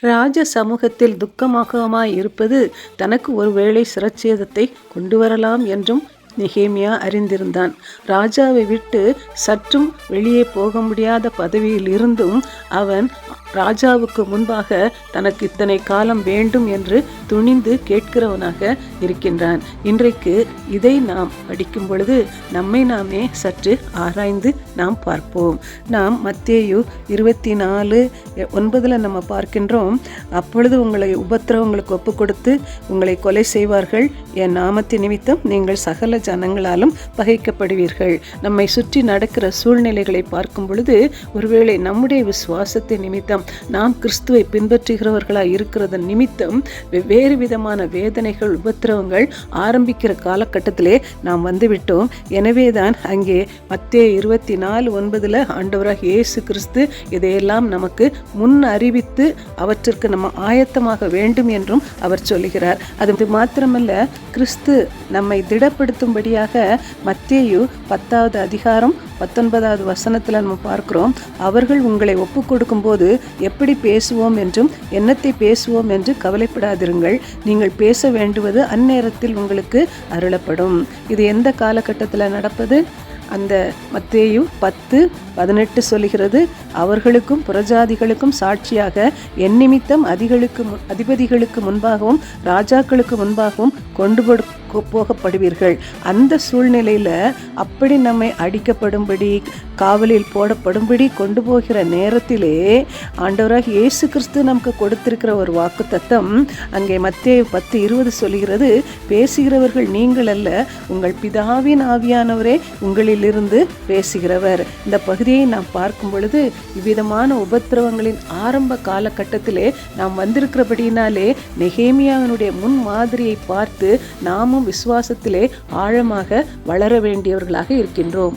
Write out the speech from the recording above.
ராஜ சமூகத்தில் துக்கமாகமாய் இருப்பது தனக்கு ஒருவேளை சிரச்சேதத்தை கொண்டு வரலாம் என்றும் நெகேமியா அறிந்திருந்தான். ராஜாவை விட்டு சற்றும் வெளியே போக முடியாத பதவியில் இருந்தும் அவன் ராஜாவுக்கு முன்பாக தனக்கு இத்தனை காலம் வேண்டும் என்று துணிந்து கேட்கிறவனாக இருக்கின்றான். இன்றைக்கு இதை நாம் படிக்கும் பொழுது நம்மை நாமே சற்று ஆராய்ந்து நாம் பார்ப்போம். நாம் மத்தேயு 24:9 நம்ம பார்க்கின்றோம். அப்பொழுது உங்களை உபத்திரவங்களுக்கு ஒப்பு கொடுத்து உங்களை கொலை செய்வார்கள், என் நாமத்தின் நிமித்தம் நீங்கள் சகல ஜனங்களாலும் பகைக்கப்படுவீர்கள். நம்மை சுற்றி நடக்கிற சூழ்நிலைகளை பார்க்கும் பொழுது ஒருவேளை நம்முடைய விசுவாசத்தின் நிமித்தம் நாம் கிறிஸ்துவை பின்பற்றுகிறவர்களாய் இருக்கிறதன் நிமித்தம் வெவ்வேறு விதமான வேதனைகள் உபத்திரவங்கள் ஆரம்பிக்கிற காலகட்டத்திலே நாம் வந்துவிட்டோம். எனவேதான் அங்கே மத்தேயு 24:9 ஆண்டவராக இயேசு கிறிஸ்து இதையெல்லாம் நமக்கு முன் அறிவித்து அவற்றிற்கு நம்ம ஆயத்தமாக வேண்டும் என்றும் அவர் சொல்லுகிறார். அது மாத்திரமல்ல, கிறிஸ்து நம்மை திடப்படுத்தும்படியாக மத்தேயு 10:19 நம்ம பார்க்கிறோம். அவர்கள் உங்களை ஒப்பு கொடுக்கும் போது எப்படி பேசுவோம் என்றும் என்னத்தை பேசுவோம் என்று கவலைப்படாதிருங்கள், நீங்கள் பேச வேண்டுவது அந்நேரத்தில் உங்களுக்கு அருளப்படும். இது எந்த காலகட்டத்தில் நடப்பது? அந்த மத்தேயு 10:18 சொல்லுகிறது, அவர்களுக்கும் புறஜாதிகளுக்கும் சாட்சியாக என் நிமித்தம் அதிபதிகளுக்கு முன்பாகவும் ராஜாக்களுக்கு முன்பாகவும் கொண்டு போகப்படுவீர்கள். அந்த சூழ்நிலையில் அப்படி நம்மை அடிக்கப்படும்படி காவலில் போடப்படும்படி கொண்டு போகிற நேரத்திலே ஆண்டவராக இயேசு கிறிஸ்து நமக்கு கொடுத்திருக்கிற ஒரு வாக்கு தத்தம் அங்கே மத்தேயு 10:20 சொல்கிறது, பேசுகிறவர்கள் நீங்கள் அல்ல, உங்கள் பிதாவின் ஆவியானவரே உங்களிலிருந்து பேசுகிறவர். இந்த பகுதியை நாம் பார்க்கும் பொழுது இவ்விதமான உபத்திரவங்களின் ஆரம்ப காலகட்டத்திலே நாம் வந்திருக்கிறபடியினாலே நெகேமியாவினுடைய முன் மாதிரியை பார்த்து நாமும் விசுவாசத்திலே ஆழமாக வளர வேண்டியவர்களாக இருக்கின்றோம்.